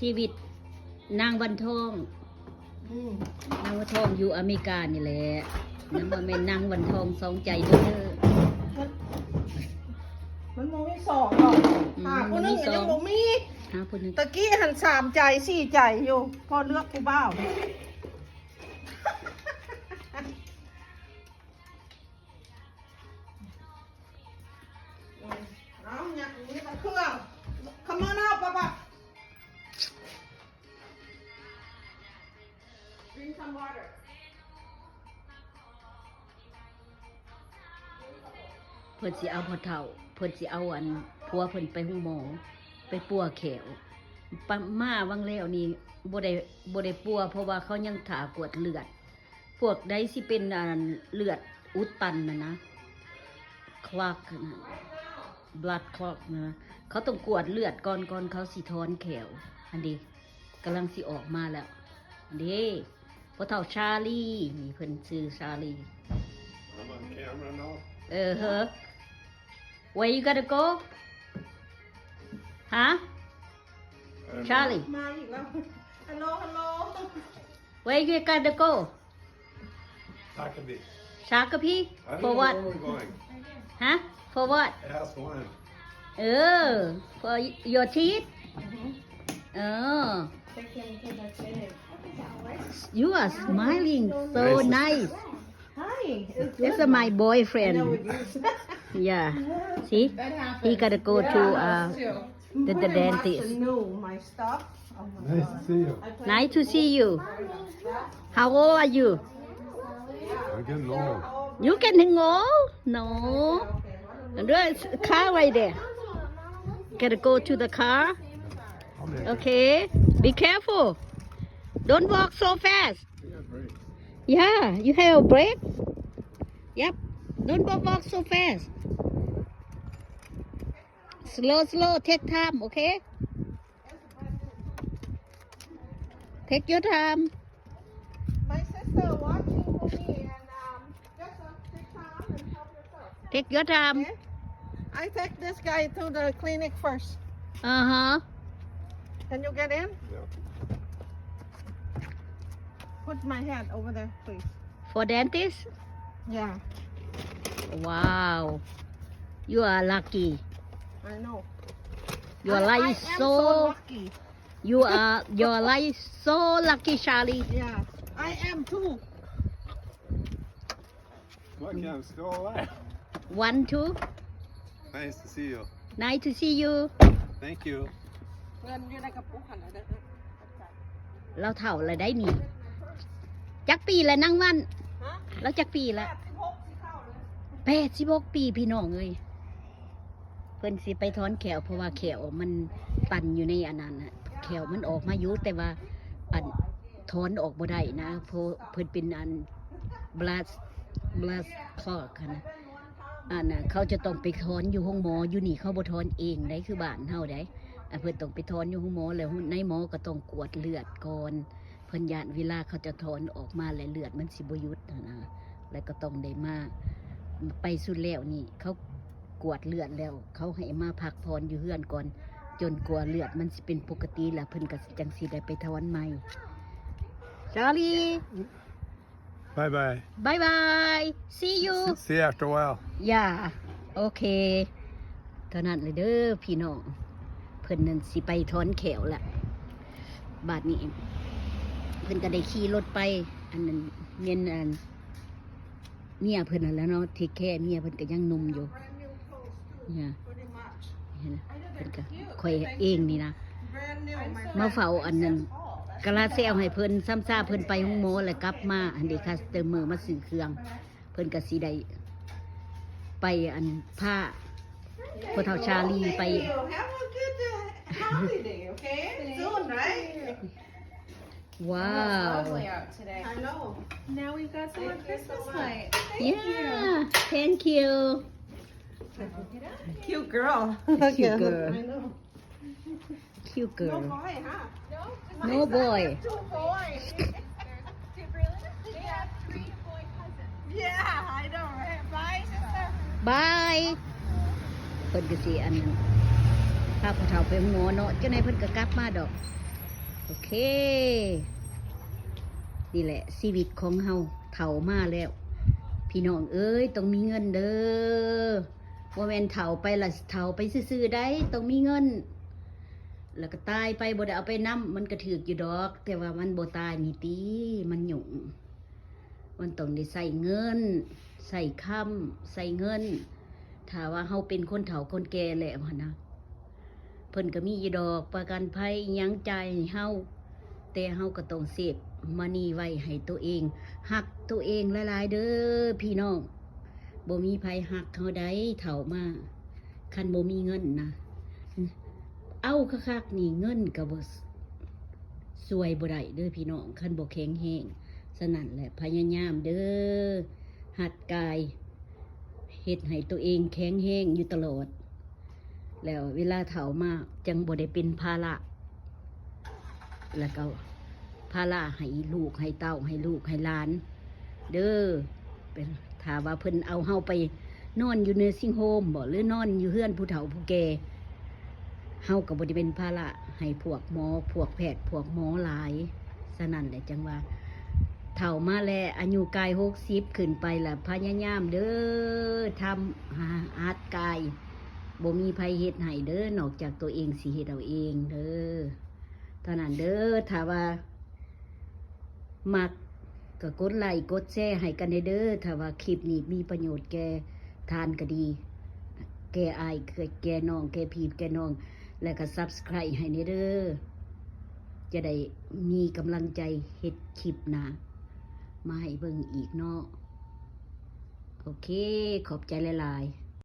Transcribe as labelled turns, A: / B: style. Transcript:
A: ชีวิตนางวันทองนางวันทองอยู่อเมริกานี่แหละนั่นว่าเป็นนางวันทองสองใจเด้อ
B: มันโมมีสองหรอกหาผู้หนึงยังโมมี
A: หาผู้หนึง
B: ตะกี้หันสามใจสี่ใจอยู่ พอเลือกผู้บ่าวเอาเนี่ยนี่เป็นเครื่อง Come on out, Papa. Drink some water.
A: เพิ่นสิเอาพอเฒ่าเพิ่นสิเอาอันผัวเพิ่นไปห้องหมอไปปัวแขวปะมาวังแล้วนี่บ่ได้ปัวเพราะว่าเขายังถากวดเลือดพวกใดสิเป็นอันเลือดอุดตันนะคลอกนะ blood clot นะเขาต้องกวดเลือดก่อนเขาสิถอนแขวอันนี้กำลังสิออกมาแล้วอันนี้พอเฒ่าชาลีนี่เพิ่นชื่อชาลี
C: I'm on camera now.
A: เฮ้อ where you gotta go ฮะ Charlie
B: มาอีกแล้ว ฮัลโหล ฮัลโหล
A: where you gotta go
C: Huckabee.
A: ชากะพี่
C: I don't
A: for
C: know
A: what
C: where we're going.
A: ฮะ for what
C: Ask one.
A: for your teeth เออ you are smiling so nice
B: Hi.
A: that's my boyfriend yeah see he gotta go to the dentist
B: know my stuff. Oh my
C: Nice to
B: God.
C: see you.
A: nice to see you how old are you
C: I'm getting old.
A: you getting old no there's a car right there gotta go to the car
C: I'll make it.
A: okay be careful don't walk so fast
C: Yeah, great.
A: yeah you have a break yep don't walk so fast slow take time okay take your time
B: My sister watching for me and just take time and help yourself.
A: take your time
B: Okay? I take this guy to the clinic first.
A: uh-huh
B: Can you get in?
C: Yeah.
B: Put my head over there, please.
A: for dentist
B: Yeah,
A: wow you are lucky
B: I know.
A: your
B: I
A: life
B: am
A: so
B: lucky.
A: your life so lucky Charlie
B: Yeah, I am too.
C: Look, yeah, I'm still alive.
A: 1 2
C: Nice to see you.
A: nice to see you
C: Thank you.
B: เงินอยู่ในกระปุกหันอะไร
A: เราเท่าไรได้นี่จักปีแล้วนั่งวัน
B: ฮะ
A: แล้วจักปีแล้ว
B: 86สิเข้าเลย
A: 86 ปีพี่น้องเอ้ยเพิ่นสิไปถอนแขวเพราะว่าแขวมันตันอยู่ในอันนั้นน่ะแขวมันออกมาอยู่แต่ว่าอันถอนออกบ่ได้นะเพราะเพิ่นเป็นอัน blood clot นะอันน่ะเขาจะต้องไปถอนอยู่ห้องหมออยู่นี่เขาบ่ถอนเองได้คือบ้านเฮาได้เพิ่นต้องไปถอนอยู่ห้องหมอแล้วในหมอก็ต้องกวดเลือดก่อนเพิ่นย่านเวลาเขาจะถอนออกมาแล้วเลือดมันสิบ่หยุดนะแล้วก็ต้องได้มาไปสุดแล้วนี่เขากวดเลือดแล้วเขาให้มาพักผ่อนอยู่เฮือนก่อนจนกว่าเลือดมันสิเป็นปกติแล้วเพิ่นก็จังสิได้ไปถอนใหม่ชาลี
C: Bye bye.
A: บายบาย see you
C: See you after a while.
A: อย่าโอเคเท่านั้นเลยเด้อพี่น้องเพิ่นนั่นสิไปถอนแขวละบาดนี้เพิ่นก็ได้ขี่รถไปอันนั้นเมียนอันเมียเพิ่นนั่นแหล้วเนาะที่แค่เมียเพิ่นก็ยังหนุ่มอยู่เนี่ย
B: Pretty much.
A: เห็นไหมเพิ่นก็คอยเองนี่นะ
B: Brand new, my
A: มา
B: friend.
A: เฝ้าอันนั้นกะลาเซลให้เพิ่นซ้ำซ่าเพิ่นไปห้องหมอแล้วกลับมาอันนี้คัสเตอร์มือมาซื้อเครื่อง เพิ่นก็สิได้ไปอันผ้าพอเฒ่าชาลีไป
B: Have a good holiday, okay? Soon, right?
A: ว้าว
D: Lovely out today.
B: I know.
D: Now we've got some more Christmas lights.
A: yeah thank you
B: Cute girl.
A: Cute girl.
B: I know.
A: cute
B: No
A: girl
B: boy, huh?
A: no boy
B: Two boys.
D: Two brothers? They have 3 boy cousins.
B: Yeah, I know, right? Bye, sister.
A: bye เพิ่นก็สิอันนั้นพาผู้เฒ่าไปหมอเนาะจังได๋เพิ่นก็กลับมาดอก โอเค นี่แหละชีวิตของเฮาเฒ่ามาแล้ว พี่น้องเอ้ยต้องมีเงินเด้อบ่แม่นเฒ่าไปละเฒ่าไปซื่อๆได้ต้องมีเงิน แล้วก็ตายไปบ่ได้เอาไปนำมันก็ถูกอยู่ดอก แต่ว่ามันบ่ตายนี่ติมันหยุ่งมันต้องได้ใส่เงิน ใส่ค้ำใส่เงิน ถ้าว่าเฮาเป็นคนเฒ่าคนแก่แล้วหั่นนะเพิ่นก็มีอยู่ดอกประกันภัยอิหยังจ่ายให้เฮาแต่เฮาก็ต้องเซฟมานี่ไว้ให้ตัวเองฮักตัวเองหลายๆเด้อพี่น้องบ่มีไผฮักเฮาได้เฒ่ามาคันบ่มีเงินนะเอาคักๆนี่เงินก็บ่สวยบ่ได้เด้อพี่น้องคันบ่แข็งแรงฉะนั้นแหละพยายามเด้อหัดกายเฮ็ดให้ตัวเองแข็งแรงอยู่ตลอดแล้วเวลาเฒ่ามาจังบ่ได้เป็นภาระแล้วก็ภาระให้ลูกให้เต้าให้ลูกให้หลาน เด้อเป็นถ้าว่าเพิ่นเอาเฮาไปนอนอยู่ในซิงโฮมบ่หรือนอนอยู่เฮือนผู้เฒ่าผู้แก่เฮาก็บ่ได้เป็นภาระให้พวกหมอพวกแพทย์พวกหมอหลายฉะนั้นแหละจังว่าเฒ่ามาแล้วอายุกาย60ขึ้นไปล่ะพยายามเด้อทำหัดกายบ่มีไผเฮ็ดให้เด้อนอกจากตัวเองสิเฮ็ดเอาเองเด้อเท่านั้นเด้อถ้าว่ามักก็กดไลค์กดแชร์ให้กันเด้อถ้าว่าคลิปนี้มีประโยชน์แก่ทานก็ดี แก่อายแก่น้องแก่พี่แก่น้อง แล้วก็ Subscribe ให้เด้อจะได้มีกำลังใจเฮ็ดคลิปหน้ามาให้เบิ่งอีกเนาะโอเคขอบใจหลายๆ